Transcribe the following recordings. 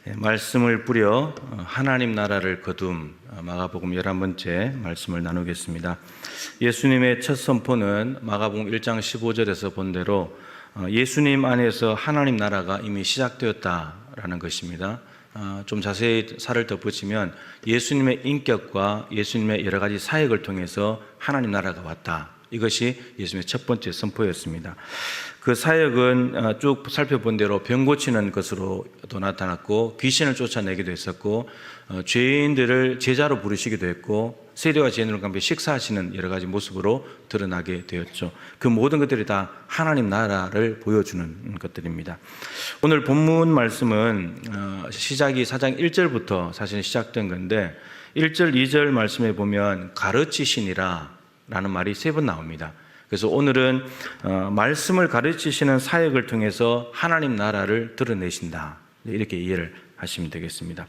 말씀을 뿌려 하나님 나라를 거둠, 마가복음 11번째 말씀을 나누겠습니다. 예수님의 첫 선포는 마가복음 1장 15절에서 본 대로 예수님 안에서 하나님 나라가 이미 시작되었다라는 것입니다. 좀 자세히 살을 덧붙이면 예수님의 인격과 예수님의 여러 가지 사역을 통해서 하나님 나라가 왔다. 이것이 예수님의 첫 번째 선포였습니다. 그 사역은 쭉 살펴본 대로 병 고치는 것으로도 나타났고, 귀신을 쫓아내기도 했었고, 죄인들을 제자로 부르시기도 했고, 세리와 죄인들과 함께 식사하시는 여러 가지 모습으로 드러나게 되었죠. 그 모든 것들이 다 하나님 나라를 보여주는 것들입니다. 오늘 본문 말씀은 시작이 4장 1절부터 사실 시작된 건데, 1절, 2절 말씀에 보면 가르치시니라 라는 말이 3번 나옵니다. 그래서 오늘은 말씀을 가르치시는 사역을 통해서 하나님 나라를 드러내신다, 이렇게 이해를 하시면 되겠습니다.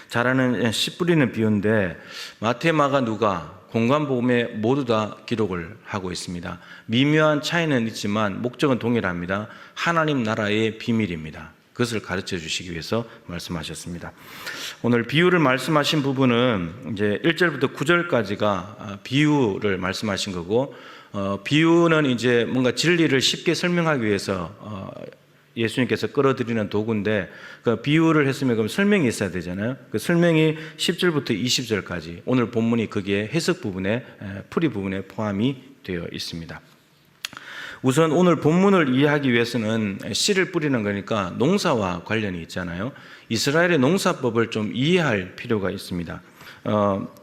잘 아는 씨 뿌리는 비유인데 마태, 마가, 누가 공관복음에 모두 다 기록을 하고 있습니다. 미묘한 차이는 있지만 목적은 동일합니다. 하나님 나라의 비밀입니다. 그것을 가르쳐 주시기 위해서 말씀하셨습니다. 오늘 비유를 말씀하신 부분은 이제 1절부터 9절까지가 비유를 말씀하신 거고, 비유는 이제 뭔가 진리를 쉽게 설명하기 위해서 예수님께서 끌어들이는 도구인데, 그 비유를 했으면 그럼 설명이 있어야 되잖아요. 그 설명이 10절부터 20절까지, 오늘 본문이 거기에 해석 부분에, 풀이 부분에 포함이 되어 있습니다. 우선 오늘 본문을 이해하기 위해서는 씨를 뿌리는 거니까 농사와 관련이 있잖아요. 이스라엘의 농사법을 좀 이해할 필요가 있습니다.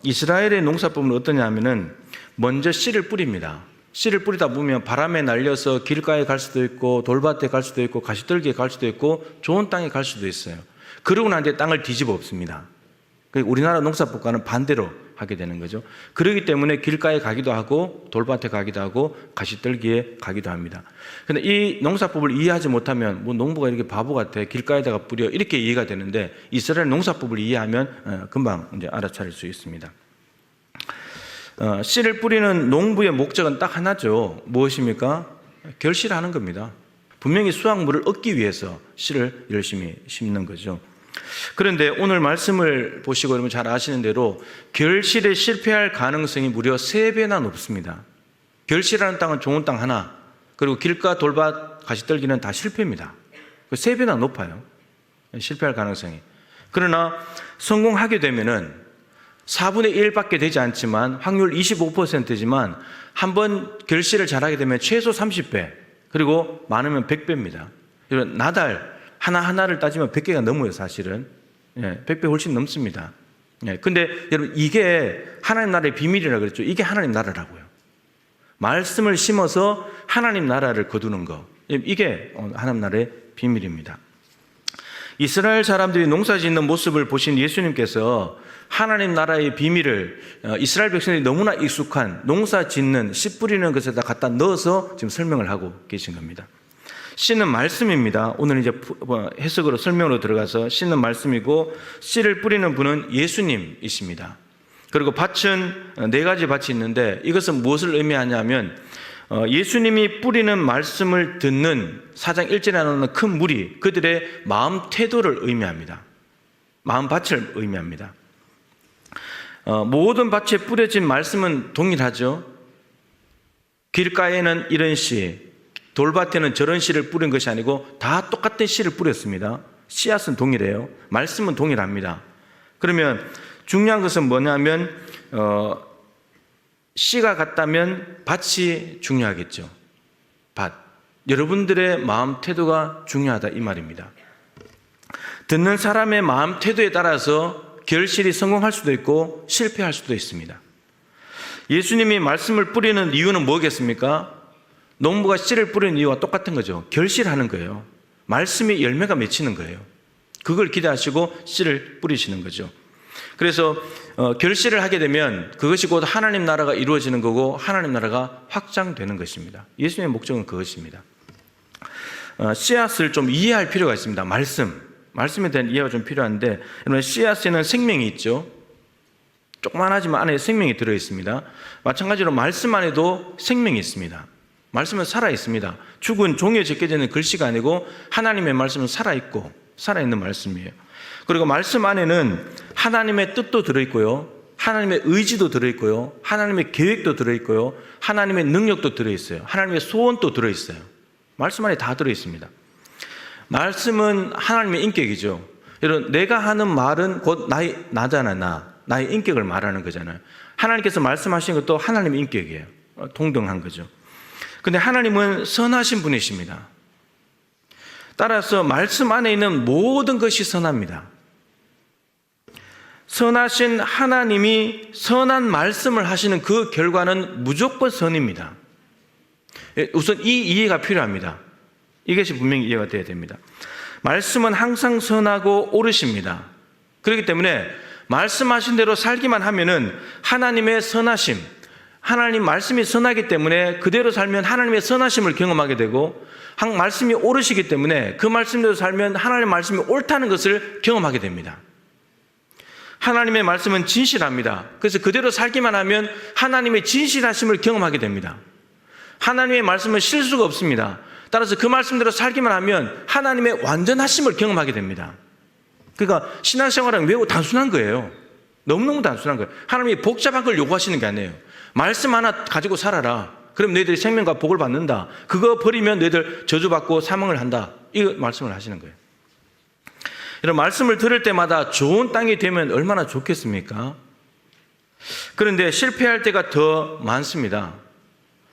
이스라엘의 농사법은 어떠냐 하면은 먼저 씨를 뿌립니다. 씨를 뿌리다 보면 바람에 날려서 길가에 갈 수도 있고, 돌밭에 갈 수도 있고, 가시떨기에 갈 수도 있고, 좋은 땅에 갈 수도 있어요. 그러고 난 뒤에 땅을 뒤집어 엎습니다. 우리나라 농사법과는 반대로 하게 되는 거죠. 그렇기 때문에 길가에 가기도 하고, 돌밭에 가기도 하고, 가시떨기에 가기도 합니다. 근데 이 농사법을 이해하지 못하면 뭐 농부가 이렇게 바보 같아, 길가에다가 뿌려, 이렇게 이해가 되는데, 이스라엘 농사법을 이해하면 금방 이제 알아차릴 수 있습니다. 씨를 뿌리는 농부의 목적은 딱 하나죠. 무엇입니까? 결실하는 겁니다. 분명히 수확물을 얻기 위해서 씨를 열심히 심는 거죠. 그런데 오늘 말씀을 보시고 여러분 잘 아시는 대로 결실에 실패할 가능성이 무려 3배나 높습니다. 결실하는 땅은 좋은 땅 하나, 그리고 길가, 돌밭, 가시떨기는 다 실패입니다. 3배나 높아요, 실패할 가능성이. 그러나 성공하게 되면은 4분의 1밖에 되지 않지만, 확률 25%지만 한번 결실을 잘하게 되면 최소 30배, 그리고 많으면 100배입니다. 나달 하나하나를 따지면 100개가 넘어요, 사실은. 100배 훨씬 넘습니다. 근데 여러분, 이게 하나님 나라의 비밀이라고 그랬죠. 이게 하나님 나라라고요. 말씀을 심어서 하나님 나라를 거두는 거, 이게 하나님 나라의 비밀입니다. 이스라엘 사람들이 농사 짓는 모습을 보신 예수님께서 하나님 나라의 비밀을 이스라엘 백성들이 너무나 익숙한 농사 짓는 씨 뿌리는 것에다 갖다 넣어서 지금 설명을 하고 계신 겁니다. 씨는 말씀입니다. 오늘 이제 해석으로, 설명으로 들어가서 씨는 말씀이고, 씨를 뿌리는 분은 예수님이십니다. 그리고 밭은 4가지 밭이 있는데, 이것은 무엇을 의미하냐면 예수님이 뿌리는 말씀을 듣는 4장 1절에 나오는 큰 무리, 그들의 마음 태도를 의미합니다. 마음 밭을 의미합니다. 모든 밭에 뿌려진 말씀은 동일하죠. 길가에는 이런 씨, 돌밭에는 저런 씨를 뿌린 것이 아니고 다 똑같은 씨를 뿌렸습니다. 씨앗은 동일해요. 말씀은 동일합니다. 그러면 중요한 것은 뭐냐면 씨가 같다면 밭이 중요하겠죠. 밭. 여러분들의 마음 태도가 중요하다, 이 말입니다. 듣는 사람의 마음 태도에 따라서 결실이 성공할 수도 있고 실패할 수도 있습니다. 예수님이 말씀을 뿌리는 이유는 뭐겠습니까? 농부가 씨를 뿌리는 이유와 똑같은 거죠. 결실하는 거예요. 말씀이 열매가 맺히는 거예요. 그걸 기대하시고 씨를 뿌리시는 거죠. 그래서 결실을 하게 되면 그것이 곧 하나님 나라가 이루어지는 거고, 하나님 나라가 확장되는 것입니다. 예수님의 목적은 그것입니다. 씨앗을 좀 이해할 필요가 있습니다. 말씀에 대한 이해가 좀 필요한데, 여러분, 씨앗에는 생명이 있죠. 조그만하지만 안에 생명이 들어있습니다. 마찬가지로 말씀 안에도 생명이 있습니다. 말씀은 살아있습니다. 죽은 종이에 적혀져 있는 글씨가 아니고 하나님의 말씀은 살아있고 살아있는 말씀이에요. 그리고 말씀 안에는 하나님의 뜻도 들어있고요, 하나님의 의지도 들어있고요, 하나님의 계획도 들어있고요, 하나님의 능력도 들어있어요. 하나님의 소원도 들어있어요. 말씀 안에 다 들어있습니다. 말씀은 하나님의 인격이죠. 여러분, 내가 하는 말은 곧 나잖아요. 나의 인격을 말하는 거잖아요. 하나님께서 말씀하신 것도 하나님의 인격이에요. 동등한 거죠. 근데 하나님은 선하신 분이십니다. 따라서 말씀 안에 있는 모든 것이 선합니다. 선하신 하나님이 선한 말씀을 하시는 그 결과는 무조건 선입니다. 우선 이 이해가 필요합니다. 이것이 분명히 이해가 돼야 됩니다. 말씀은 항상 선하고 옳으십니다. 그렇기 때문에 말씀하신 대로 살기만 하면은 하나님의 선하심, 하나님 말씀이 선하기 때문에 그대로 살면 하나님의 선하심을 경험하게 되고, 말씀이 옳으시기 때문에 그 말씀대로 살면 하나님의 말씀이 옳다는 것을 경험하게 됩니다. 하나님의 말씀은 진실합니다. 그래서 그대로 살기만 하면 하나님의 진실하심을 경험하게 됩니다. 하나님의 말씀은 실수가 없습니다. 따라서 그 말씀대로 살기만 하면 하나님의 완전하심을 경험하게 됩니다. 그러니까 신앙생활은 매우 단순한 거예요. 너무너무 단순한 거예요. 하나님이 복잡한 걸 요구하시는 게 아니에요. 말씀 하나 가지고 살아라. 그럼 너희들이 생명과 복을 받는다. 그거 버리면 너희들 저주받고 사망을 한다. 이 말씀을 하시는 거예요. 이런 말씀을 들을 때마다 좋은 땅이 되면 얼마나 좋겠습니까? 그런데 실패할 때가 더 많습니다.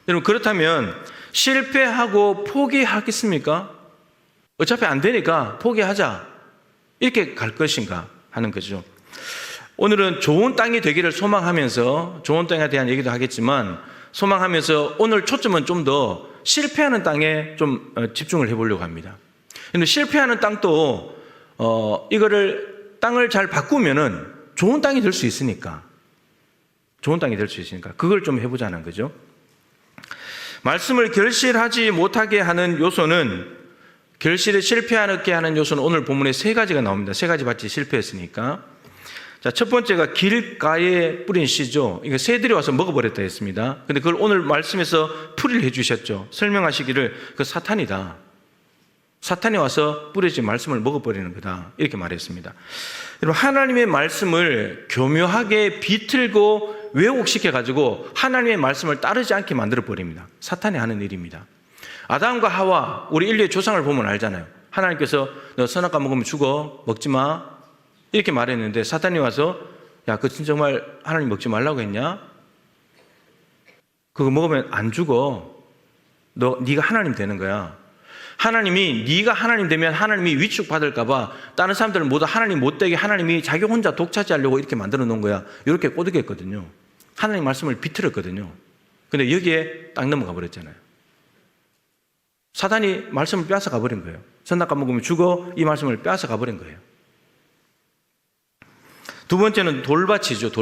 여러분, 그렇다면 실패하고 포기하겠습니까? 어차피 안 되니까 포기하자, 이렇게 갈 것인가 하는 거죠. 오늘은 좋은 땅이 되기를 소망하면서 좋은 땅에 대한 얘기도 하겠지만, 소망하면서 오늘 초점은 좀 더 실패하는 땅에 좀 집중을 해보려고 합니다. 그런데 실패하는 땅도 이거를 땅을 잘 바꾸면은 좋은 땅이 될 수 있으니까, 그걸 좀 해보자는 거죠. 말씀을 결실하지 못하게 하는 요소는, 결실에 실패하게 하는 요소는 오늘 본문에 3가지가 나옵니다. 3가지 밭이 실패했으니까. 자, 첫 번째가 길가에 뿌린 씨죠. 이거 새들이 와서 먹어버렸다 했습니다. 근데 그걸 오늘 말씀에서 풀이를 해주셨죠. 설명하시기를 그 사탄이다. 사탄이 와서 뿌려진 말씀을 먹어버리는 거다, 이렇게 말했습니다. 여러분, 하나님의 말씀을 교묘하게 비틀고 왜곡시켜가지고 하나님의 말씀을 따르지 않게 만들어버립니다. 사탄이 하는 일입니다. 아담과 하와, 우리 인류의 조상을 보면 알잖아요. 하나님께서 너 선악과 먹으면 죽어, 먹지 마, 이렇게 말했는데 사탄이 와서 야, 그거 진짜 정말 하나님 먹지 말라고 했냐? 그거 먹으면 안 죽어. 네가 하나님 되는 거야. 하나님이 네가 하나님 되면 하나님이 위축받을까 봐 다른 사람들을 모두 하나님 못 되게 하나님이 자기 혼자 독차지하려고 이렇게 만들어 놓은 거야. 이렇게 꼬드겼거든요. 하나님 말씀을 비틀었거든요. 근데 여기에 딱 넘어가 버렸잖아요. 사단이 말씀을 빼앗아 가버린 거예요. 선악과 먹으면 죽어, 이 말씀을 빼앗아 가버린 거예요. 두 번째는 돌밭이죠.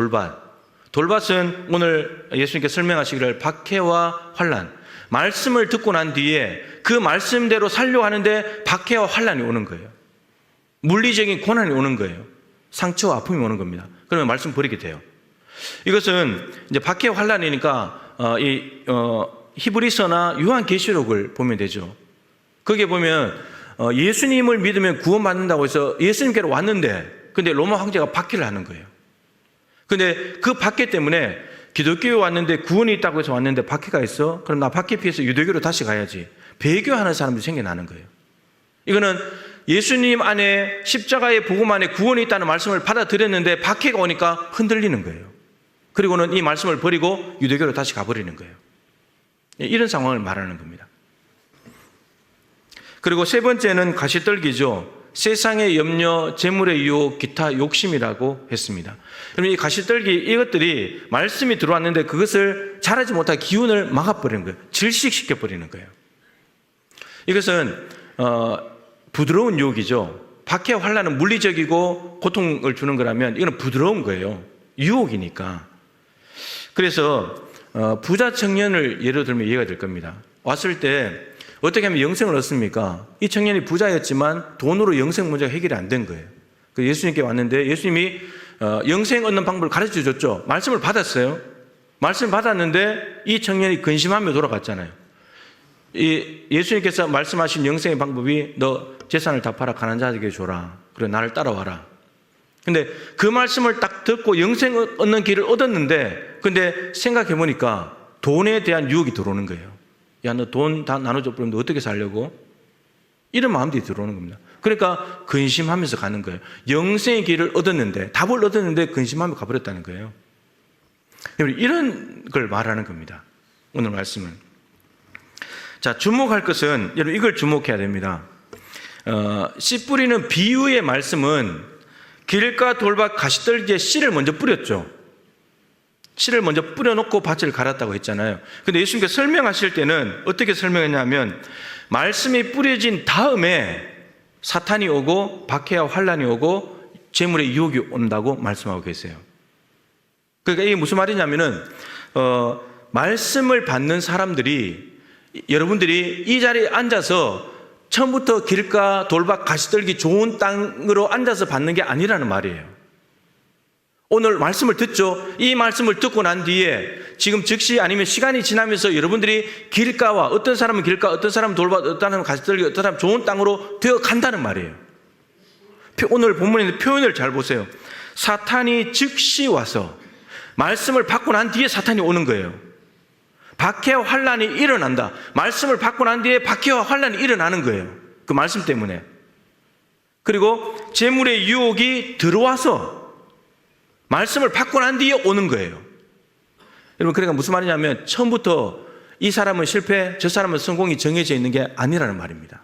돌밭은 오늘 예수님께 설명하시기를 박해와 환난, 말씀을 듣고 난 뒤에 그 말씀대로 살려고 하는데 박해와 환난이 오는 거예요. 물리적인 고난이 오는 거예요. 상처와 아픔이 오는 겁니다. 그러면 말씀 버리게 돼요. 이것은 이제 박해와 환난이니까 히브리서나 요한계시록을 보면 되죠. 거기에 보면 예수님을 믿으면 구원받는다고 해서 예수님께로 왔는데, 근데 로마 황제가 박해를 하는 거예요. 근데 그 박해 때문에 기독교에 왔는데 구원이 있다고 해서 왔는데 박해가 있어? 그럼 나 박해 피해서 유대교로 다시 가야지. 배교하는 사람들이 생겨나는 거예요. 이거는 예수님 안에, 십자가의 복음 안에 구원이 있다는 말씀을 받아들였는데 박해가 오니까 흔들리는 거예요. 그리고는 이 말씀을 버리고 유대교로 다시 가버리는 거예요. 이런 상황을 말하는 겁니다. 그리고 세 번째는 가시떨기죠. 세상의 염려, 재물의 유혹, 기타 욕심이라고 했습니다. 그럼 이 가시떨기, 이것들이 말씀이 들어왔는데 그것을 자라지 못할 기운을 막아버리는 거예요. 질식시켜버리는 거예요. 이것은 부드러운 유혹이죠. 박해와 환난은 물리적이고 고통을 주는 거라면 이거는 부드러운 거예요. 유혹이니까. 그래서 부자 청년을 예로 들면 이해가 될 겁니다. 왔을 때 어떻게 하면 영생을 얻습니까? 이 청년이 부자였지만 돈으로 영생 문제가 해결이 안 된 거예요. 그 예수님께 왔는데 예수님이 영생 얻는 방법을 가르쳐 줬죠. 말씀을 받았어요. 말씀을 받았는데 이 청년이 근심하며 돌아갔잖아요. 예수님께서 말씀하신 영생의 방법이 너 재산을 다 팔아 가난한 자에게 줘라. 그래 나를 따라와라. 근데 그 말씀을 딱 듣고 영생을 얻는 길을 얻었는데 근데 생각해 보니까 돈에 대한 유혹이 들어오는 거예요. 야, 너 돈 다 나눠줘 버리면 너 어떻게 살려고? 이런 마음들이 들어오는 겁니다. 그러니까 근심하면서 가는 거예요. 영생의 길을 얻었는데 답을 얻었는데 근심하며 가버렸다는 거예요. 이런 걸 말하는 겁니다. 오늘 말씀은. 자, 주목할 것은 여러분 이걸 주목해야 됩니다. 씨 뿌리는 비유의 말씀은 길가 돌밭 가시떨기에 씨를 먼저 뿌렸죠. 씨를 먼저 뿌려놓고 밭을 갈았다고 했잖아요. 근데 예수님께서 설명하실 때는 어떻게 설명했냐면 말씀이 뿌려진 다음에 사탄이 오고 박해와 환란이 오고 재물의 유혹이 온다고 말씀하고 계세요. 그러니까 이게 무슨 말이냐면은 말씀을 받는 사람들이 여러분들이 이 자리에 앉아서 처음부터 길가 돌밭 가시떨기 좋은 땅으로 앉아서 받는 게 아니라는 말이에요. 오늘 말씀을 듣죠. 이 말씀을 듣고 난 뒤에 지금 즉시 아니면 시간이 지나면서 여러분들이 길가와 어떤 사람은 길가, 어떤 사람은 돌밭, 어떤 사람은 가시떨기, 어떤 사람은 좋은 땅으로 되어 간다는 말이에요. 오늘 본문의 표현을 잘 보세요. 사탄이 즉시 와서 말씀을 받고 난 뒤에 사탄이 오는 거예요. 박해와 환란이 일어난다. 말씀을 받고 난 뒤에 박해와 환란이 일어나는 거예요. 그 말씀 때문에. 그리고 재물의 유혹이 들어와서 말씀을 받고 난 뒤에 오는 거예요. 여러분, 그러니까 무슨 말이냐면 처음부터 이 사람은 실패, 저 사람은 성공이 정해져 있는 게 아니라는 말입니다.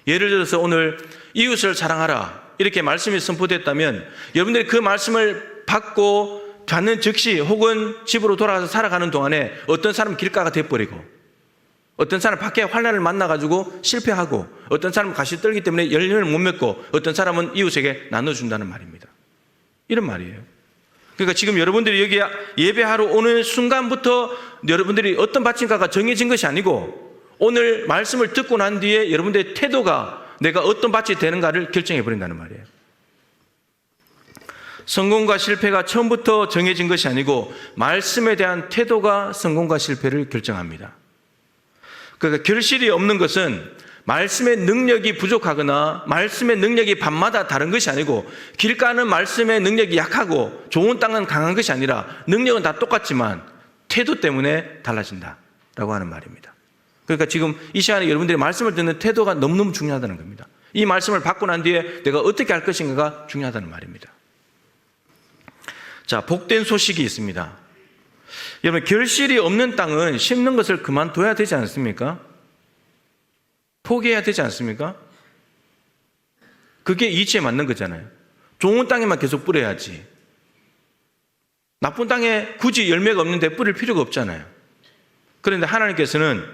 예를 들어서 오늘 이웃을 사랑하라 이렇게 말씀이 선포됐다면 여러분들이 그 말씀을 받고 받는 즉시 혹은 집으로 돌아가서 살아가는 동안에 어떤 사람은 길가가 돼버리고 어떤 사람은 밖에 환난을 만나가지고 실패하고 어떤 사람은 가시 떨기 때문에 열매를 못 맺고 어떤 사람은 이웃에게 나눠준다는 말입니다. 이런 말이에요. 그러니까 지금 여러분들이 여기 예배하러 오는 순간부터 여러분들이 어떤 밭인가가 정해진 것이 아니고 오늘 말씀을 듣고 난 뒤에 여러분들의 태도가 내가 어떤 밭이 되는가를 결정해 버린다는 말이에요. 성공과 실패가 처음부터 정해진 것이 아니고 말씀에 대한 태도가 성공과 실패를 결정합니다. 그러니까 결실이 없는 것은 말씀의 능력이 부족하거나 말씀의 능력이 밤마다 다른 것이 아니고 길가는 말씀의 능력이 약하고 좋은 땅은 강한 것이 아니라 능력은 다 똑같지만 태도 때문에 달라진다라고 하는 말입니다. 그러니까 지금 이 시간에 여러분들이 말씀을 듣는 태도가 너무너무 중요하다는 겁니다. 이 말씀을 받고 난 뒤에 내가 어떻게 할 것인가가 중요하다는 말입니다. 자, 복된 소식이 있습니다. 여러분, 결실이 없는 땅은 심는 것을 그만둬야 되지 않습니까? 포기해야 되지 않습니까? 그게 이치에 맞는 거잖아요. 좋은 땅에만 계속 뿌려야지. 나쁜 땅에 굳이 열매가 없는데 뿌릴 필요가 없잖아요. 그런데 하나님께서는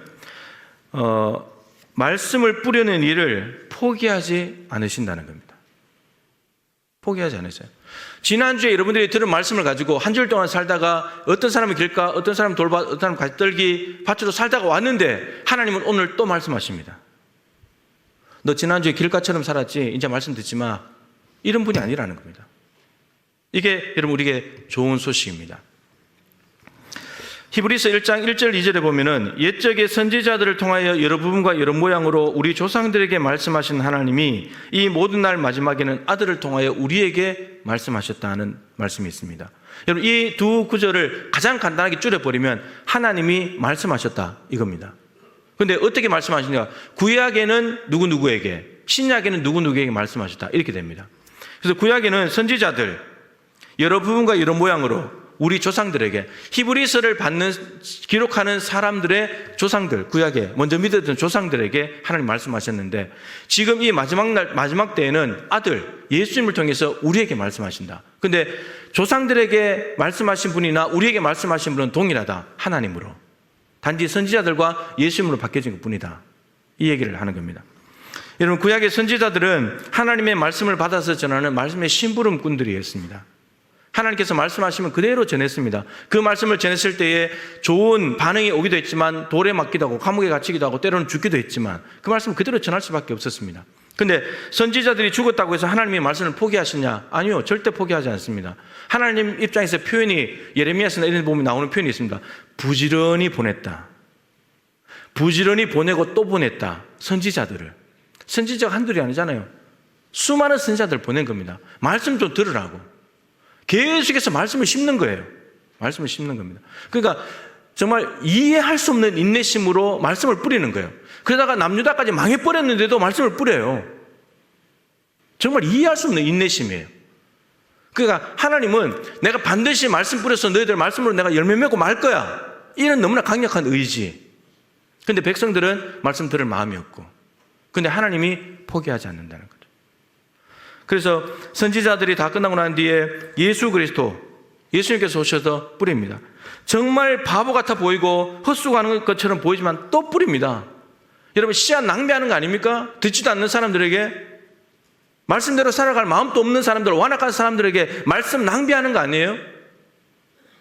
말씀을 뿌리는 일을 포기하지 않으신다는 겁니다. 포기하지 않으세요. 지난주에 여러분들이 들은 말씀을 가지고 한 주일 동안 살다가 어떤 사람은 길가, 어떤 사람은 돌밭, 어떤 사람은 가시떨기 밭으로 살다가 왔는데 하나님은 오늘 또 말씀하십니다. 너 지난주에 길가처럼 살았지? 이제 말씀 듣지 마. 이런 분이 아니라는 겁니다. 이게 여러분 우리에게 좋은 소식입니다. 히브리서 1장 1절 2절에 보면은 옛적의 선지자들을 통하여 여러 부분과 여러 모양으로 우리 조상들에게 말씀하신 하나님이 이 모든 날 마지막에는 아들을 통하여 우리에게 말씀하셨다는 말씀이 있습니다. 여러분 이 두 구절을 가장 간단하게 줄여버리면 하나님이 말씀하셨다 이겁니다. 그런데 어떻게 말씀하시냐? 구약에는 누구누구에게, 신약에는 누구누구에게 말씀하셨다 이렇게 됩니다. 그래서 구약에는 선지자들 여러 부분과 여러 모양으로 우리 조상들에게 히브리서를 기록하는 사람들의 조상들, 구약에 먼저 믿었던 조상들에게 하나님 말씀하셨는데 지금 이 마지막 때에는 아들 예수님을 통해서 우리에게 말씀하신다. 근데 조상들에게 말씀하신 분이나 우리에게 말씀하신 분은 동일하다. 하나님으로. 단지 선지자들과 예수님으로 바뀌어진 것뿐이다. 이 얘기를 하는 겁니다. 여러분 구약의 선지자들은 하나님의 말씀을 받아서 전하는 말씀의 심부름꾼들이었습니다. 하나님께서 말씀하시면 그대로 전했습니다. 그 말씀을 전했을 때에 좋은 반응이 오기도 했지만 돌에 맞기도 하고 감옥에 갇히기도 하고 때로는 죽기도 했지만 그 말씀을 그대로 전할 수밖에 없었습니다. 그런데 선지자들이 죽었다고 해서 하나님의 말씀을 포기하시냐? 아니요, 절대 포기하지 않습니다. 하나님 입장에서 표현이 예레미야서나 이런 데 보면 나오는 표현이 있습니다. 부지런히 보냈다. 부지런히 보내고 또 보냈다. 선지자들을. 선지자가 한둘이 아니잖아요. 수많은 선지자들을 보낸 겁니다. 말씀 좀 들으라고. 계속해서 말씀을 심는 거예요. 말씀을 심는 겁니다. 그러니까 정말 이해할 수 없는 인내심으로 말씀을 뿌리는 거예요. 그러다가 남유다까지 망해버렸는데도 말씀을 뿌려요. 정말 이해할 수 없는 인내심이에요. 그러니까 하나님은 내가 반드시 말씀 뿌려서 너희들 말씀으로 내가 열매 맺고 말 거야. 이런 너무나 강력한 의지. 근데 백성들은 말씀 들을 마음이 없고, 근데 하나님이 포기하지 않는다는 거죠. 그래서 선지자들이 다 끝나고 난 뒤에 예수 그리스도, 예수님께서 오셔서 뿌립니다. 정말 바보 같아 보이고 헛수고하는 것처럼 보이지만 또 뿌립니다. 여러분, 씨앗 낭비하는 거 아닙니까? 듣지도 않는 사람들에게, 말씀대로 살아갈 마음도 없는 사람들, 완악한 사람들에게 말씀 낭비하는 거 아니에요?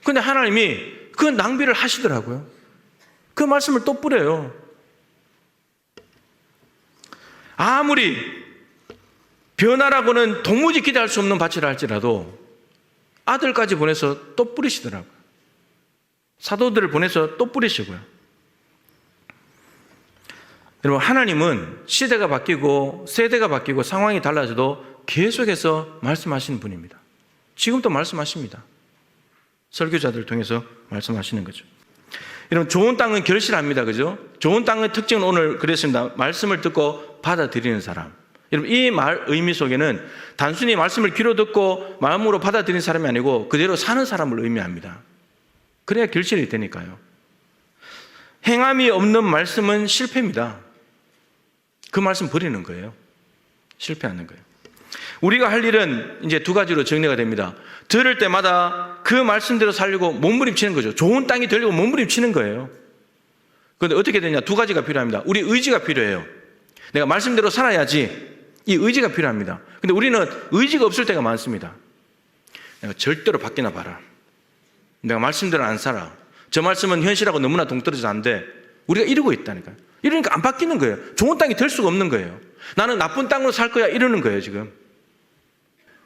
근데 하나님이 그 낭비를 하시더라고요. 그 말씀을 또 뿌려요. 아무리 변화라고는 도무지 기대할 수 없는 밭이라 할지라도 아들까지 보내서 또 뿌리시더라고요. 사도들을 보내서 또 뿌리시고요. 여러분, 하나님은 시대가 바뀌고 세대가 바뀌고 상황이 달라져도 계속해서 말씀하시는 분입니다. 지금도 말씀하십니다. 설교자들을 통해서 말씀하시는 거죠. 여러분, 좋은 땅은 결실합니다. 그죠? 좋은 땅의 특징은 오늘 그랬습니다. 말씀을 듣고 받아들이는 사람. 여러분, 이 말 의미 속에는 단순히 말씀을 귀로 듣고 마음으로 받아들이는 사람이 아니고 그대로 사는 사람을 의미합니다. 그래야 결실이 되니까요. 행함이 없는 말씀은 실패입니다. 그 말씀 버리는 거예요. 실패하는 거예요. 우리가 할 일은 이제 두 가지로 정리가 됩니다. 들을 때마다 그 말씀대로 살려고 몸부림치는 거죠. 좋은 땅이 되려고 몸부림치는 거예요. 그런데 어떻게 되냐? 두 가지가 필요합니다. 우리 의지가 필요해요. 내가 말씀대로 살아야지. 이 의지가 필요합니다. 근데 우리는 의지가 없을 때가 많습니다. 내가 절대로 바뀌나 봐라. 내가 말씀대로 안 살아. 저 말씀은 현실하고 너무나 동떨어져서 안 돼. 우리가 이러고 있다니까요. 이러니까 안 바뀌는 거예요. 좋은 땅이 될 수가 없는 거예요. 나는 나쁜 땅으로 살 거야 이러는 거예요, 지금.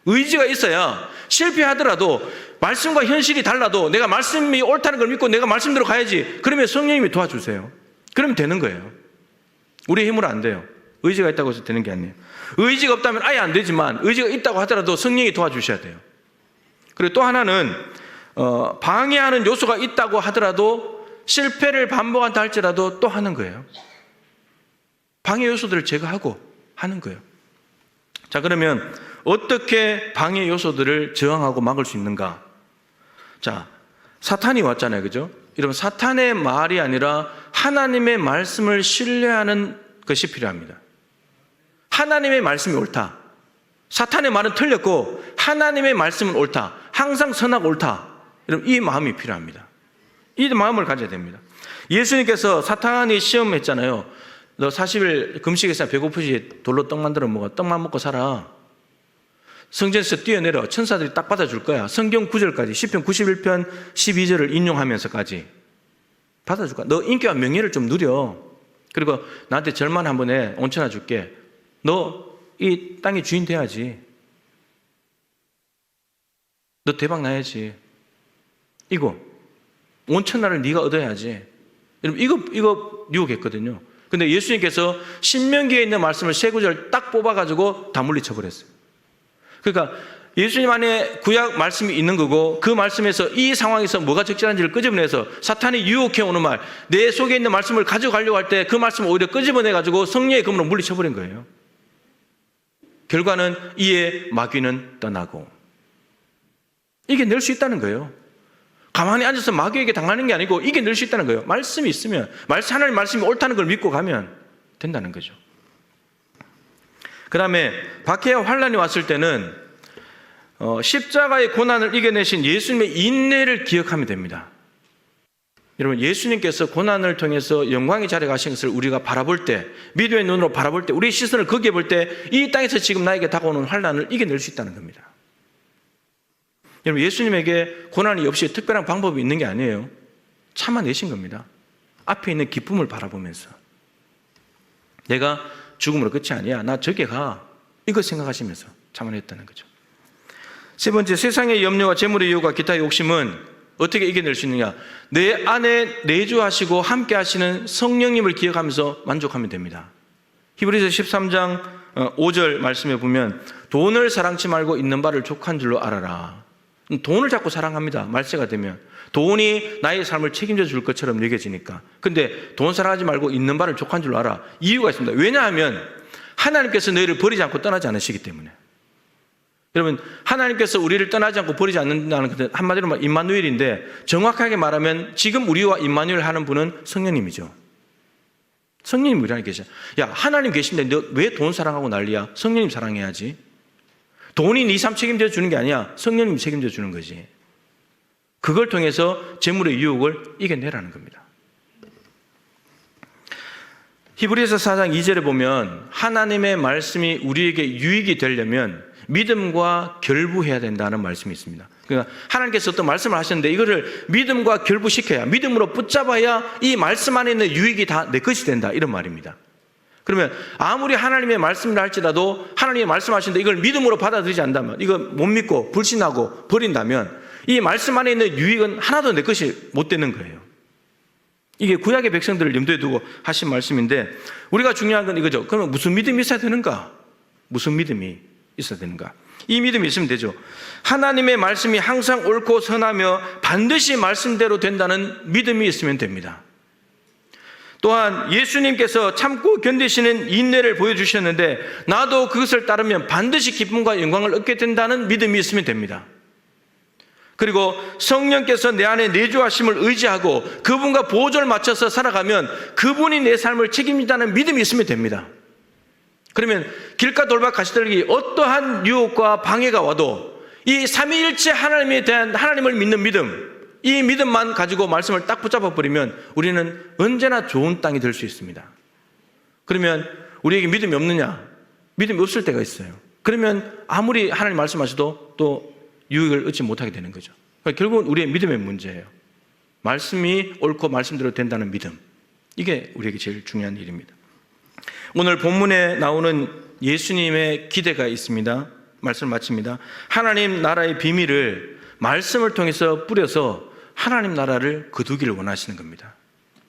의지가 있어야 실패하더라도 말씀과 현실이 달라도 내가 말씀이 옳다는 걸 믿고 내가 말씀대로 가야지. 그러면 성령님이 도와주세요. 그러면 되는 거예요. 우리 힘으로 안 돼요. 의지가 있다고 해서 되는 게 아니에요. 의지가 없다면 아예 안 되지만 의지가 있다고 하더라도 성령이 도와주셔야 돼요. 그리고 또 하나는 방해하는 요소가 있다고 하더라도 실패를 반복한다 할지라도 또 하는 거예요. 방해 요소들을 제거하고 하는 거예요. 자, 그러면 어떻게 방해 요소들을 저항하고 막을 수 있는가? 자, 사탄이 왔잖아요. 그죠? 여러분, 사탄의 말이 아니라 하나님의 말씀을 신뢰하는 것이 필요합니다. 하나님의 말씀이 옳다. 사탄의 말은 틀렸고 하나님의 말씀은 옳다. 항상 선하고 옳다. 여러분, 이 마음이 필요합니다. 이 마음을 가져야 됩니다. 예수님께서 사탄이 시험했잖아요. 너 40일 금식에서 배고프지 돌로 떡 만들어 먹어. 떡만 먹고 살아. 성전에서 뛰어내려. 천사들이 딱 받아줄 거야. 성경 9절까지, 시편 91편 12절을 인용하면서까지 받아줄 거야. 너 인기와 명예를 좀 누려. 그리고 나한테 절만 한번 해. 온천하 줄게. 너 이 땅의 주인 돼야지. 너 대박 나야지. 이거 온천하를 네가 얻어야지. 여러분, 이거 유혹했거든요. 근데 예수님께서 신명기에 있는 말씀을 세 구절 딱 뽑아가지고 다 물리쳐버렸어요. 그러니까 예수님 안에 구약 말씀이 있는 거고 그 말씀에서 이 상황에서 뭐가 적절한지를 끄집어내서 사탄이 유혹해오는 말, 내 속에 있는 말씀을 가져가려고 할 때 그 말씀을 오히려 끄집어내가지고 성령의 검으로 물리쳐버린 거예요. 결과는 이에 마귀는 떠나고. 이겨낼 수 있다는 거예요. 가만히 앉아서 마귀에게 당하는 게 아니고 이겨낼 수 있다는 거예요. 말씀이 있으면, 하나님 말씀이 옳다는 걸 믿고 가면 된다는 거죠. 그 다음에 박해와 환란이 왔을 때는 십자가의 고난을 이겨내신 예수님의 인내를 기억하면 됩니다. 여러분, 예수님께서 고난을 통해서 영광의 자리에 가신 것을 우리가 바라볼 때, 믿음의 눈으로 바라볼 때, 우리의 시선을 거기에 볼 때 이 땅에서 지금 나에게 다가오는 환란을 이겨낼 수 있다는 겁니다. 여러분, 예수님에게 고난이 없이 특별한 방법이 있는 게 아니에요. 참아내신 겁니다. 앞에 있는 기쁨을 바라보면서 내가 죽음으로 끝이 아니야. 나 저기 가. 이거 생각하시면서 참아냈다는 거죠. 세 번째, 세상의 염려와 재물의 유혹과 기타의 욕심은 어떻게 이겨낼 수 있느냐? 내 안에 내주하시고 함께 하시는 성령님을 기억하면서 만족하면 됩니다. 히브리서 13장 5절 말씀에 보면 돈을 사랑치 말고 있는 바를 족한 줄로 알아라. 돈을 자꾸 사랑합니다. 말세가 되면 돈이 나의 삶을 책임져 줄 것처럼 여겨지니까. 근데 돈 사랑하지 말고 있는 바를 족한 줄로 알아. 이유가 있습니다. 왜냐하면 하나님께서 너희를 버리지 않고 떠나지 않으시기 때문에. 여러분, 하나님께서 우리를 떠나지 않고 버리지 않는다는 것은 한마디로 말하면 임마누엘인데, 정확하게 말하면 지금 우리와 임마누엘 하는 분은 성령님이죠. 성령님 우리 안에 계셔. 야, 하나님 계신데 너 왜 돈 사랑하고 난리야? 성령님 사랑해야지. 돈이 네 삶 책임져 주는 게 아니야. 성령님이 책임져 주는 거지. 그걸 통해서 재물의 유혹을 이겨내라는 겁니다. 히브리서 4장 2절에 보면 하나님의 말씀이 우리에게 유익이 되려면 믿음과 결부해야 된다는 말씀이 있습니다. 그러니까 하나님께서 어떤 말씀을 하셨는데 이거를 믿음과 결부시켜야, 믿음으로 붙잡아야 이 말씀 안에 있는 유익이 다 내 것이 된다, 이런 말입니다. 그러면 아무리 하나님의 말씀을 할지라도 하나님이 말씀하시는데 이걸 믿음으로 받아들이지 않는다면, 이거 못 믿고 불신하고 버린다면 이 말씀 안에 있는 유익은 하나도 내 것이 못 되는 거예요. 이게 구약의 백성들을 염두에 두고 하신 말씀인데, 우리가 중요한 건 이거죠. 그러면 무슨 믿음이 있어야 되는가? 무슨 믿음이 있어야 되는가? 이 믿음이 있으면 되죠. 하나님의 말씀이 항상 옳고 선하며 반드시 말씀대로 된다는 믿음이 있으면 됩니다. 또한 예수님께서 참고 견디시는 인내를 보여주셨는데 나도 그것을 따르면 반드시 기쁨과 영광을 얻게 된다는 믿음이 있으면 됩니다. 그리고 성령께서 내 안에 내주하심을 의지하고 그분과 보조를 맞춰서 살아가면 그분이 내 삶을 책임진다는 믿음이 있으면 됩니다. 그러면 길가 돌박 가시들기 어떠한 유혹과 방해가 와도 이 삼위일체 하나님에 대한, 하나님을 믿는 믿음, 이 믿음만 가지고 말씀을 딱 붙잡아 버리면 우리는 언제나 좋은 땅이 될 수 있습니다. 그러면 우리에게 믿음이 없느냐? 믿음이 없을 때가 있어요. 그러면 아무리 하나님 말씀하셔도 또 유익을 얻지 못하게 되는 거죠. 그러니까 결국은 우리의 믿음의 문제예요. 말씀이 옳고 말씀대로 된다는 믿음, 이게 우리에게 제일 중요한 일입니다. 오늘 본문에 나오는 예수님의 기대가 있습니다. 말씀을 마칩니다. 하나님 나라의 비밀을 말씀을 통해서 뿌려서 하나님 나라를 거두기를 원하시는 겁니다.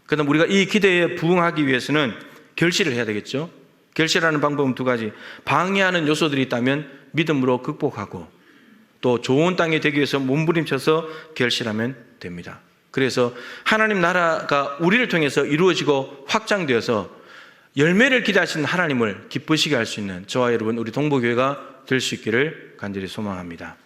그다음 우리가 이 기대에 부응하기 위해서는 결실을 해야 되겠죠. 결실하는 방법은 두 가지. 방해하는 요소들이 있다면 믿음으로 극복하고, 또 좋은 땅이 되기 위해서 몸부림쳐서 결실하면 됩니다. 그래서 하나님 나라가 우리를 통해서 이루어지고 확장되어서 열매를 기대하시는 하나님을 기쁘시게 할 수 있는 저와 여러분, 우리 동부교회가 될 수 있기를 간절히 소망합니다.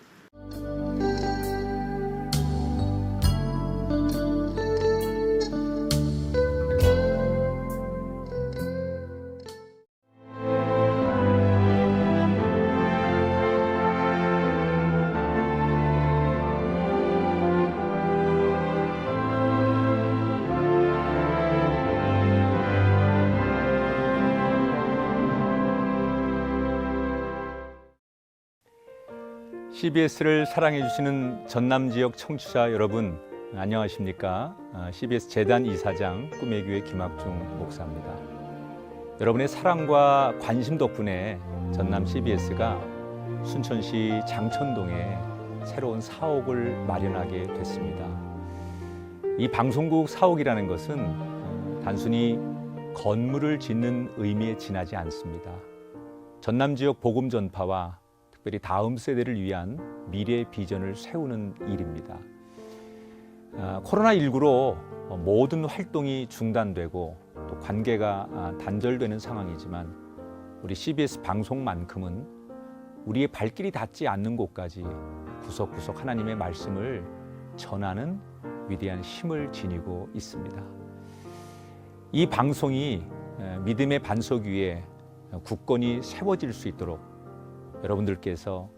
CBS를 사랑해 주시는 전남 지역 청취자 여러분, 안녕하십니까? CBS 재단 이사장 꿈의 교회 김학중 목사입니다. 여러분의 사랑과 관심 덕분에 전남 CBS가 순천시 장천동에 새로운 사옥을 마련하게 됐습니다. 이 방송국 사옥이라는 것은 단순히 건물을 짓는 의미에 지나지 않습니다. 전남 지역 복음 전파와 특별히 다음 세대를 위한 미래 비전을 세우는 일입니다. 코로나19로 모든 활동이 중단되고 또 관계가 단절되는 상황이지만 우리 CBS 방송만큼은 우리의 발길이 닿지 않는 곳까지 구석구석 하나님의 말씀을 전하는 위대한 힘을 지니고 있습니다. 이 방송이 믿음의 반석 위에 굳건히 세워질 수 있도록 여러분들께서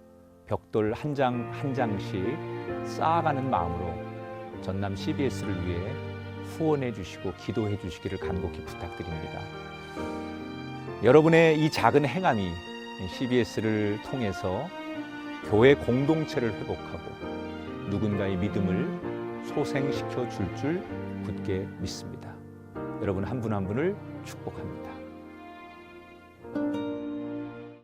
벽돌 한 장 한 장씩 쌓아가는 마음으로 전남 CBS를 위해 후원해 주시고 기도해 주시기를 간곡히 부탁드립니다. 여러분의 이 작은 행함이 CBS를 통해서 교회 공동체를 회복하고 누군가의 믿음을 소생시켜 줄 굳게 믿습니다. 여러분 한 분 한 분을 축복합니다.